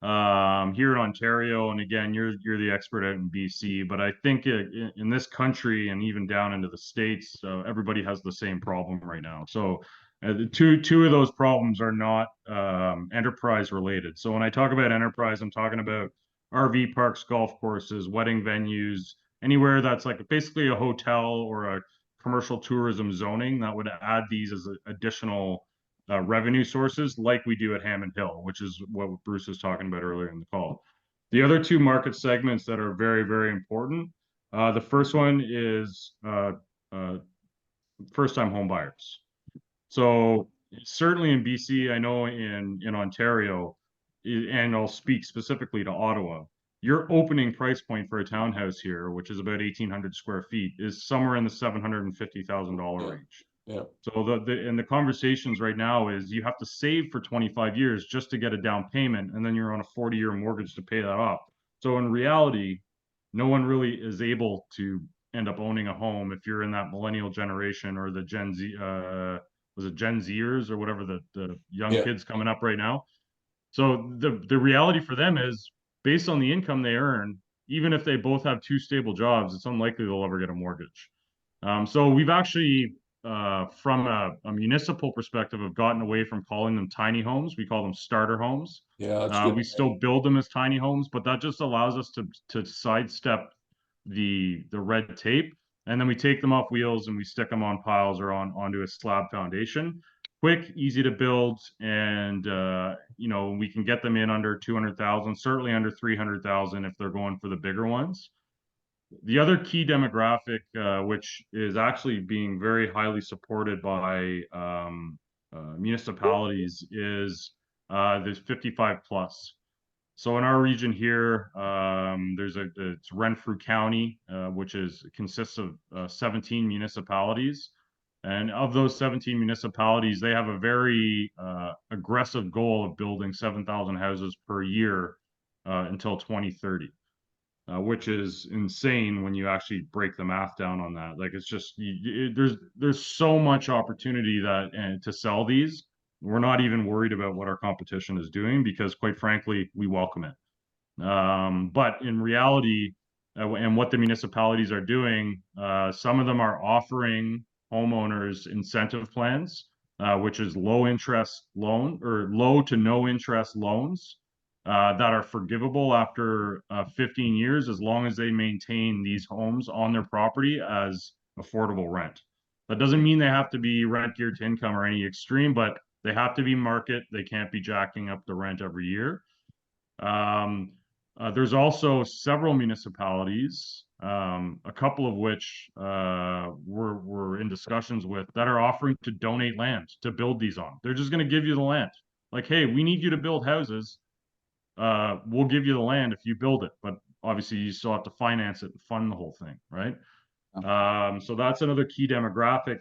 here in Ontario, and again, you're the expert out in BC, but I think in this country and even down into the States, everybody has the same problem right now. So the two of those problems are not enterprise related. So when I talk about enterprise, I'm talking about RV parks, golf courses, wedding venues, anywhere that's like basically a hotel or a commercial tourism zoning that would add these as additional revenue sources like we do at Hammond Hill, which is what Bruce was talking about earlier in the call. The other two market segments that are very, very important. The first one is first-time home buyers. So certainly in BC, I know in Ontario, and I'll speak specifically to Ottawa, your opening price point for a townhouse here, which is about 1,800 square feet, is somewhere in the $750,000 range. Yeah. So the conversations right now is you have to save for 25 years just to get a down payment, and then you're on a 40-year mortgage to pay that off. So in reality, no one really is able to end up owning a home if you're in that millennial generation or the Gen Z, was it Gen Zers or whatever the young kids coming up right now. So the reality for them is based on the income they earn, even if they both have two stable jobs, it's unlikely they'll ever get a mortgage. So we've actually, from a municipal perspective, have gotten away from calling them tiny homes. We call them starter homes. Yeah, that's good. We still build them as tiny homes, but that just allows us to sidestep the red tape, and then we take them off wheels and we stick them on piles or onto a slab foundation. Quick, easy to build, and we can get them in under 200,000, certainly under 300,000 if they're going for the bigger ones. The other key demographic, which is actually being very highly supported by municipalities, is there's 55 plus. So in our region here, it's Renfrew County, which consists of 17 municipalities. And of those 17 municipalities, they have a very aggressive goal of building 7,000 houses per year until 2030. Which is insane when you actually break the math down on that. Like it's just there's so much opportunity to sell these. We're not even worried about what our competition is doing because, quite frankly, we welcome it. But in reality, and what the municipalities are doing, some of them are offering homeowners incentive plans, which is low interest loan or low to no interest loans that are forgivable after 15 years as long as they maintain these homes on their property as affordable rent. That doesn't mean they have to be rent geared to income or any extreme, but they have to be market. They can't be jacking up the rent every year. There's also several municipalities, a couple of which we're in discussions with, that are offering to donate land to build these on. They're just going to give you the land. Like, hey, we need you to build houses. We'll give you the land if you build it, but obviously you still have to finance it and fund the whole thing, right? So that's another key demographic.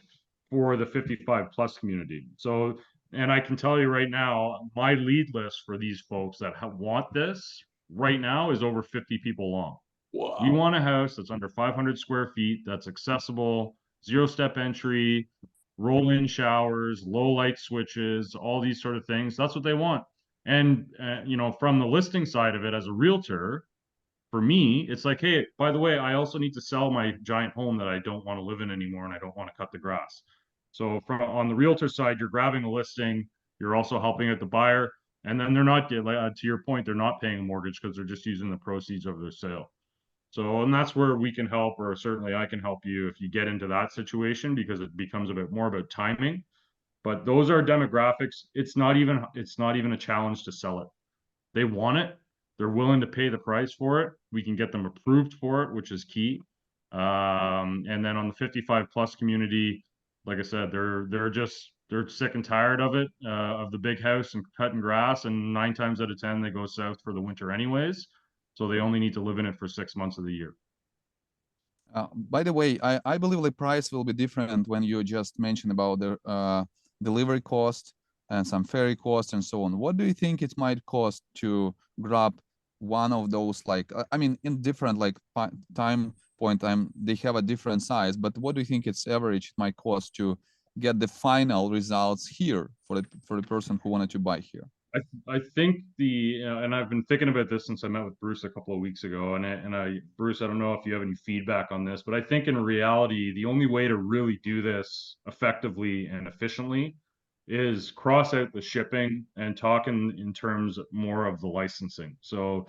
for the 55 plus community. So, and I can tell you right now, my lead list for these folks that want this right now is over 50 people long. You Wow. want a house that's under 500 square feet, that's accessible, 0-step entry, roll-in showers, low light switches, all these sort of things. That's what they want. And, you know, from the listing side of it as a realtor, for me, it's like, hey, by the way, I also need to sell my giant home that I don't want to live in anymore and I don't want to cut the grass. So from on the realtor side, you're grabbing a listing, you're also helping out the buyer, and then they're not, to your point, they're not paying a mortgage because they're just using the proceeds of their sale. So, and that's where we can help, or certainly I can help you if you get into that situation, because it becomes a bit more about timing. But those are demographics. It's not even a challenge to sell it. They want it. They're willing to pay the price for it. We can get them approved for it, which is key. And then on the 55 plus community, like I said, they're sick and tired of it, of the big house and cutting grass. And 9 times out of 10, they go south for the winter anyways. So they only need to live in it for 6 months of the year. By the way, I believe the price will be different when you just mentioned about the delivery cost and some ferry cost and so on. What do you think it might cost to grab one of those, like, I mean, in different like time point time, they have a different size, but what do you think it's average it might cost to get the final results here for the person who wanted to buy here? I think and I've been thinking about this since I met with Bruce a couple of weeks ago, Bruce, I don't know if you have any feedback on this, but I think in reality, the only way to really do this effectively and efficiently is cross out the shipping and talk in terms more of the licensing. So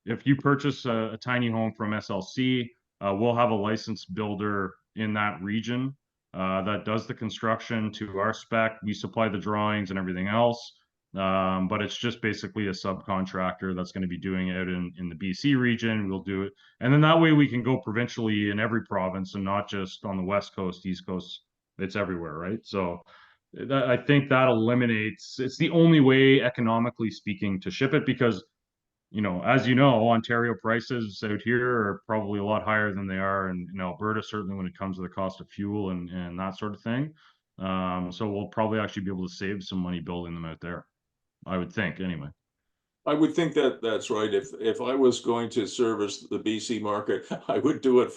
if you purchase a tiny home from SLC, we'll have a licensed builder in that region that does the construction to our spec. We supply the drawings and everything else. But it's just basically a subcontractor that's going to be doing it in the BC region. We'll do it. And then that way we can go provincially in every province and not just on the West Coast, East Coast. It's everywhere, right? So I think that eliminates, it's the only way economically speaking to ship it because, you know, as you know, Ontario prices out here are probably a lot higher than they are in Alberta, certainly when it comes to the cost of fuel and that sort of thing. So we'll probably actually be able to save some money building them out there. I would think, anyway. I would think that that's right. If I was going to service the BC market, I would do it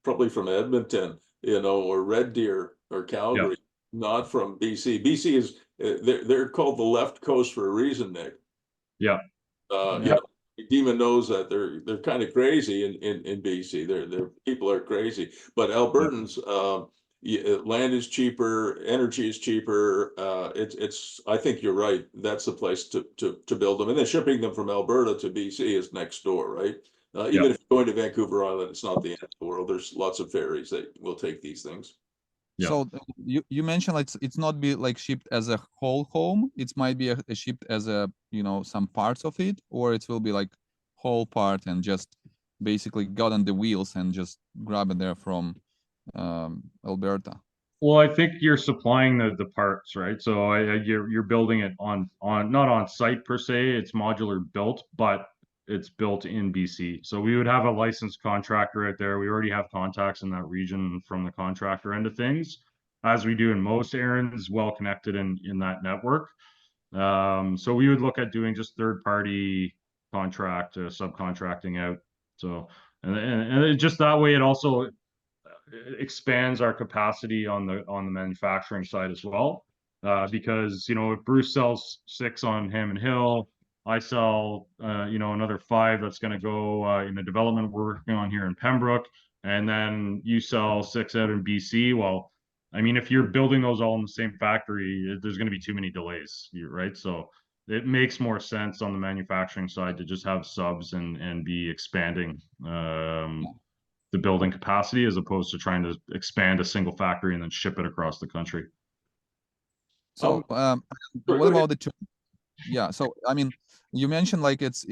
probably from Edmonton, or Red Deer or Calgary, not from BC. BC is they're called the left coast for a reason, Nick. Yeah. Dima knows that they're kind of crazy in BC. Their people are crazy, but Albertans, land is cheaper, energy is cheaper. I think you're right. That's the place to build them, and then shipping them from Alberta to BC is next door, right? Even if you're going to Vancouver Island, it's not the end of the world. There's lots of ferries that will take these things. Yeah. So you mentioned like it's not be like shipped as a whole home. It might be a shipped as a some parts of it, or it will be like whole part and just basically got on the wheels and just grab it there from Alberta. Well, I think you're supplying the parts, right? So you're building it on not on site per se. It's modular built, but it's built in BC. So we would have a licensed contractor out there. We already have contacts in that region from the contractor end of things, as we do in most errands, well connected in that network. So we would look at doing just third party contract, subcontracting out. So and just that way, it also expands our capacity on the manufacturing side as well. Because if Bruce sells 6 on Hammond Hill, I sell another 5 that's going to go in the development we're working on here in Pembroke, and then you sell 6 out in BC. Well, I mean, if you're building those all in the same factory, there's going to be too many delays, right? So it makes more sense on the manufacturing side to just have subs and be expanding the building capacity as opposed to trying to expand a single factory and then ship it across the country. So what about the so I mean, you mentioned like it's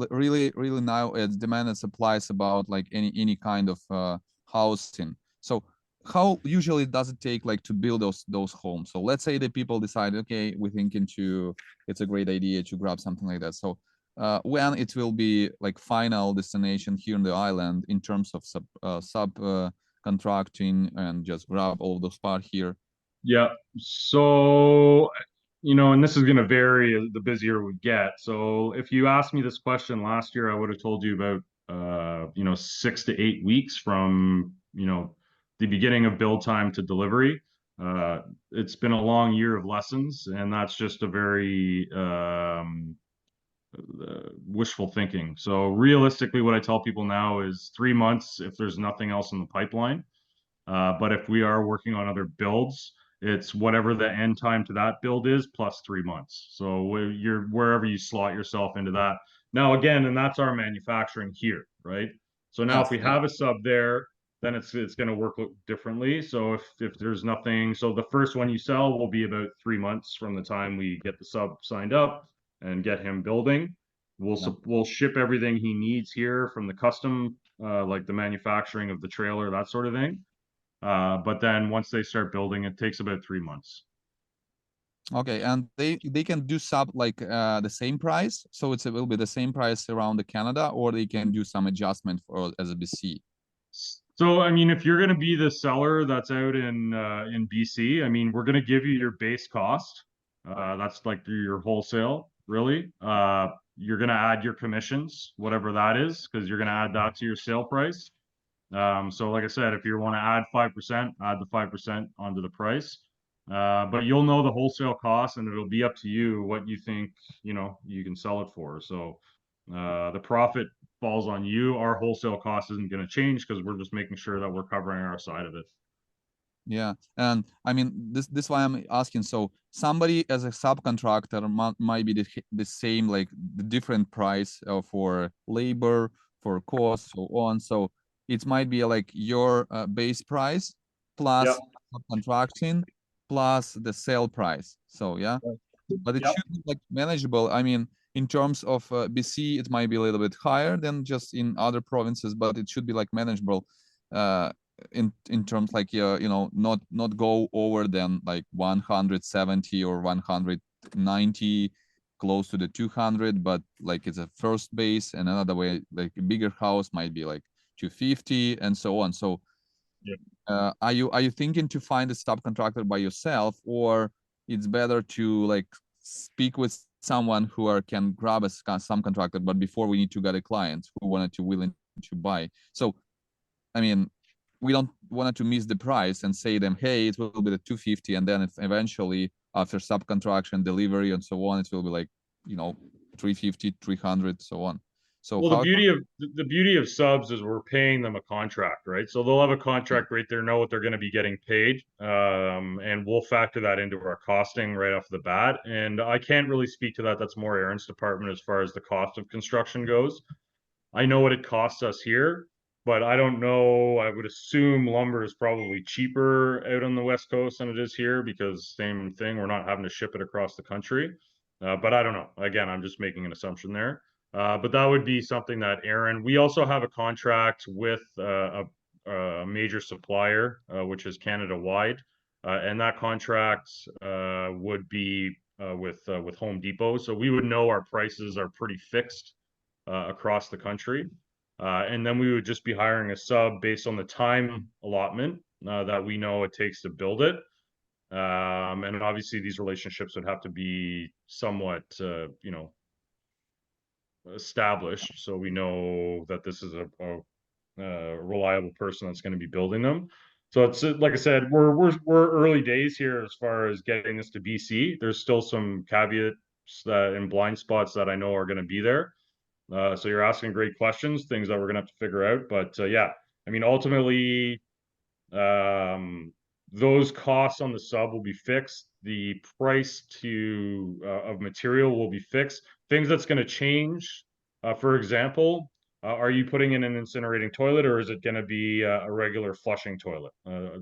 really now it's demand and supplies about like any kind of housing. So how usually does it take like to build those homes? So let's say the people decide, okay, we're thinking it's a great idea to grab something like that. So when it will be like final destination here in the island in terms of sub contracting and just grab all those parts here, Yeah. So, and this is going to vary the busier we get. So if you asked me this question last year, I would have told you about, 6 to 8 weeks from, the beginning of build time to delivery. It's been a long year of lessons, and that's just a very, wishful thinking. So realistically, what I tell people now is 3 months if there's nothing else in the pipeline. But if we are working on other builds, it's whatever the end time to that build is plus 3 months. So you're wherever you slot yourself into that. Now again, and that's our manufacturing here, right? So now if Yes, we yeah. have a sub there, then it's going to work differently. So if there's nothing, so the first one you sell will be about 3 months from the time we get the sub signed up and get him building. Yeah. We'll ship everything he needs here from the custom, like the manufacturing of the trailer, that sort of thing. But then once they start building, it takes about 3 months. Okay, and they can do sub like the same price, so it will be the same price around the Canada, or they can do some adjustment for as a BC. So, I mean, if you're going to be the seller that's out in BC, I mean, we're going to give you your base cost. That's like your wholesale, really. You're going to add your commissions, whatever that is, because you're going to add that to your sale price. So like I said, if you want to add 5%, add the 5% onto the price. But you'll know the wholesale cost, and it'll be up to you what you think, you can sell it for. So the profit falls on you. Our wholesale cost isn't going to change because we're just making sure that we're covering our side of it. Yeah, and I mean this why I'm asking. So somebody as a subcontractor might be the same, like the different price for labor, for cost, so on. So it might be like your base price plus Yep. subcontracting plus the sale price. So yeah, but it Yep. should be like manageable. I mean, in terms of BC, it might be a little bit higher than just in other provinces, but it should be like manageable. In terms like not go over than like 170 or 190, close to the 200, but like it's a first base, and another way like a bigger house might be like 250 and so on. So Yep. are you thinking to find a subcontractor by yourself, or it's better to like speak with someone who can grab a some contractor, but before we need to get a client who wanted to willing to buy? So I mean, we don't want to miss the price and say them, hey, it will be the 250, and then if eventually after subcontraction, delivery, and so on, it will be like 350, 300, so on. So Well, how? the beauty of subs is we're paying them a contract, right? So they'll have a contract right there, know what they're going to be getting paid, and we'll factor that into our costing right off the bat. And I can't really speak to that. That's more Aaron's department as far as the cost of construction goes. I know what it costs us here, but I don't know. I would assume lumber is probably cheaper out on the West Coast than it is here because same thing, we're not having to ship it across the country. But I don't know. Again, I'm just making an assumption there. But that would be something that Aaron, we also have a contract with a major supplier, which is Canada-wide. And that contract would be with Home Depot. So we would know our prices are pretty fixed across the country. And then we would just be hiring a sub based on the time allotment that we know it takes to build it. And obviously these relationships would have to be somewhat, established. So we know that this is a reliable person that's going to be building them. So it's like I said, we're early days here as far as getting this to BC. There's still some caveats and blind spots that I know are going to be there. So you're asking great questions, things that we're gonna have to figure out. But yeah, I mean, ultimately, those costs on the sub will be fixed. The price of material will be fixed. Things that's going to change, for example, are you putting in an incinerating toilet, or is it going to be a regular flushing toilet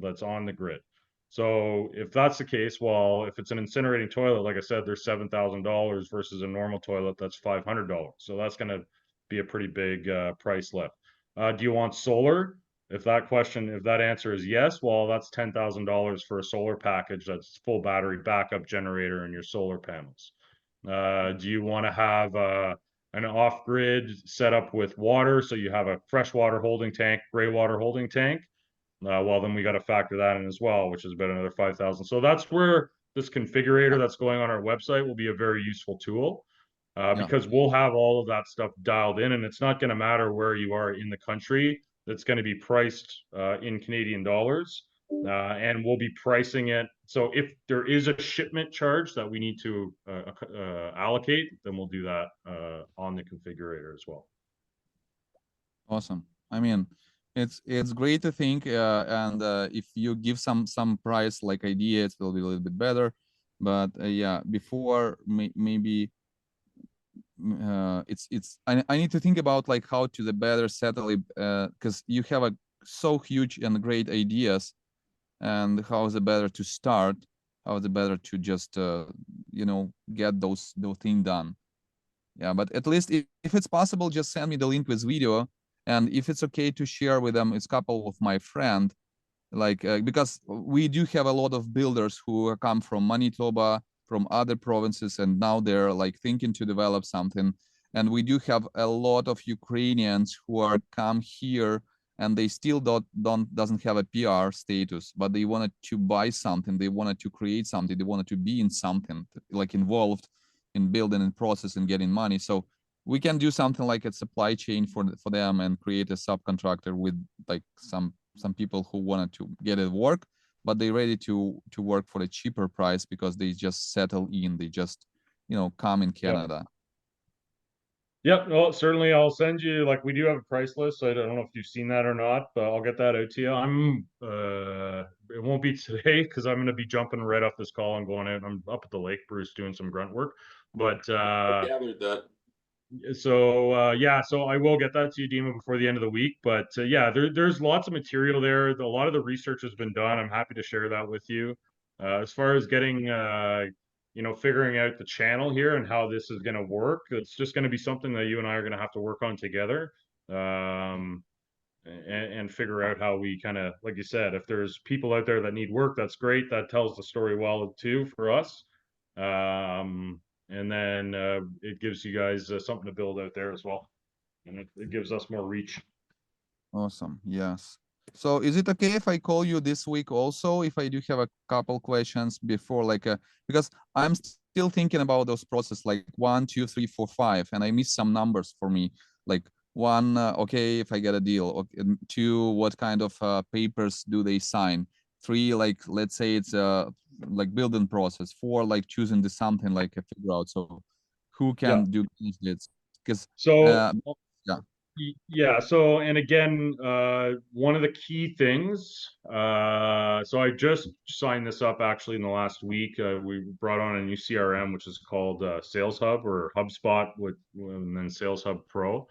that's on the grid? So if that's the case, well, if it's an incinerating toilet, like I said, there's $7,000 versus a normal toilet that's $500. So that's going to be a pretty big price lift. Do you want solar? If that answer is yes, well, that's $10,000 for a solar package. That's full battery backup generator and your solar panels. Do you want to have an off-grid setup with water? So you have a freshwater holding tank, gray water holding tank. well, then we got to factor that in as well, which is about another 5,000. So that's where this configurator that's going on our website will be a very useful tool, because we'll have all of that stuff dialed in, and it's not going to matter where you are in the country. That's going to be priced in Canadian dollars, and we'll be pricing it. So if there is a shipment charge that we need to allocate, then we'll do that on the configurator as well. Awesome. I mean, it's great to think, and if you give some price like idea, it will be a little bit better. But yeah, before maybe I need to think about like how to the better settle it, because you have a so huge and great ideas, and how is it better to start? How is it better to just you know, get those things done? Yeah, but at least if it's possible, just send me the link with video. And if it's okay to share with them, it's a couple of my friend, like because we do have a lot of builders who come from Manitoba, from other provinces, and now they're like thinking to develop something. And we do have a lot of Ukrainians who are come here, and they still doesn't have a PR status, but they wanted to buy something, they wanted to create something, they wanted to be in something, like involved in building and process and getting money. So we can do something like a supply chain for them and create a subcontractor with like some people who wanted to get it work, but they're ready to work for a cheaper price because they just settle in, they just, you know, come in Canada. Yep, well, certainly I'll send you, like, we do have a price list, so I don't know if you've seen that or not, but I'll get that out to you. I'm it won't be today because I'm gonna be jumping right off this call and going out. I'm up at the lake, Bruce, doing some grunt work. But I gathered that. so yeah, so I will get that to you, Dima, before the end of the week. But yeah, there's lots of material there. A lot of the research has been done. I'm happy to share that with you. As far as getting you know, figuring out the channel here and how this is going to work, it's just going to be something that you and I are going to have to work on together, and figure out how we kind of, like you said, if there's people out there that need work, that's great. That tells the story well too for us. And then it gives you guys something to build out there as well, and it gives us more reach. Awesome. Yes. So is it okay if I call you this week also, if I do have a couple questions before, like because I'm still thinking about those process, like 1, 2, 3, 4, 5, and I missed some numbers for me, like 1, okay, if I get a deal, okay, 2, what kind of papers do they sign, 3, like let's say it's like building process, 4, like choosing the something like a figure out. So who can do this? Because So yeah. yeah, so, and again, one of the key things, so I just signed this up actually in the last week. We brought on a new CRM, which is called Sales Hub or HubSpot and then Sales Hub Pro.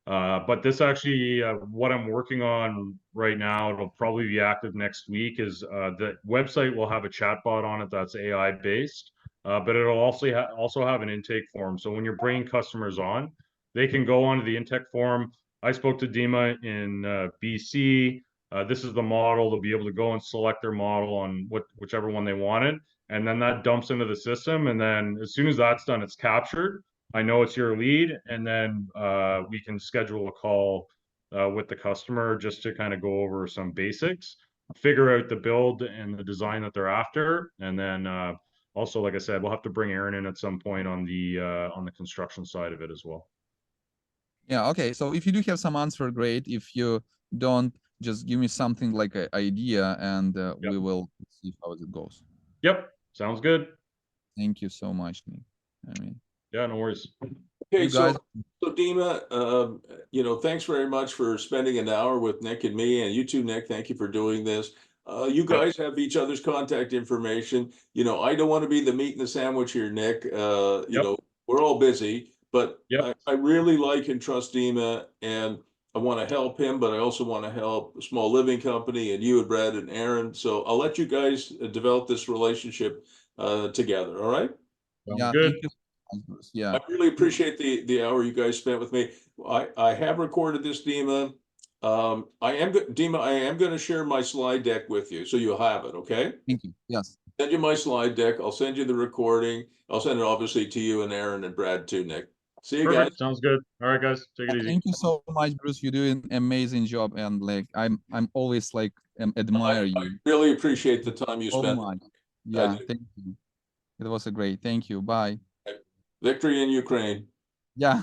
But this actually, what I'm working on right now, it'll probably be active next week, is the website will have a chatbot on it that's AI based, but it'll also have an intake form. So when you're bringing customers on, they can go onto the intake form. I spoke to Dima in BC. This is the model. They'll be able to go and select their model on whichever one they wanted, and then that dumps into the system. And then as soon as that's done, it's captured. I know it's your lead, and then we can schedule a call with the customer just to kind of go over some basics, figure out the build and the design that they're after, and then also, like I said, we'll have to bring Aaron in at some point on the construction side of it as well. Yeah, okay. So if you do have some answer, great. If you don't, just give me something like an idea, and we will see how it goes. Yep, sounds good. Thank you so much, Nick. I mean, yeah, no worries. Okay, you guys. so Dima, you know, thanks very much for spending an hour with Nick and me, and you too, Nick. Thank you for doing this. You guys have each other's contact information. You know, I don't want to be the meat in the sandwich here, Nick. You know, we're all busy, but I really like and trust Dima, and I want to help him, but I also want to help a small living company and you and Brad and Aaron. So I'll let you guys develop this relationship together. All right? Yeah, good. thank you. Yeah, I really appreciate the hour you guys spent with me. I have recorded this, Dima. Dima, I am going to share my slide deck with you, so you'll have it. Okay. thank you. Yes. Send you my slide deck. I'll send you the recording. I'll send it obviously to you and Aaron and Brad too, Nick. See you guys. Perfect. Sounds good. All right, guys, take it easy. Thank you so much, Bruce. You're doing amazing job, and like I'm always like admire you Really appreciate the time you so spent. much. Yeah, thank you. It was a great. Thank you. Bye. Victory in Ukraine. Yeah.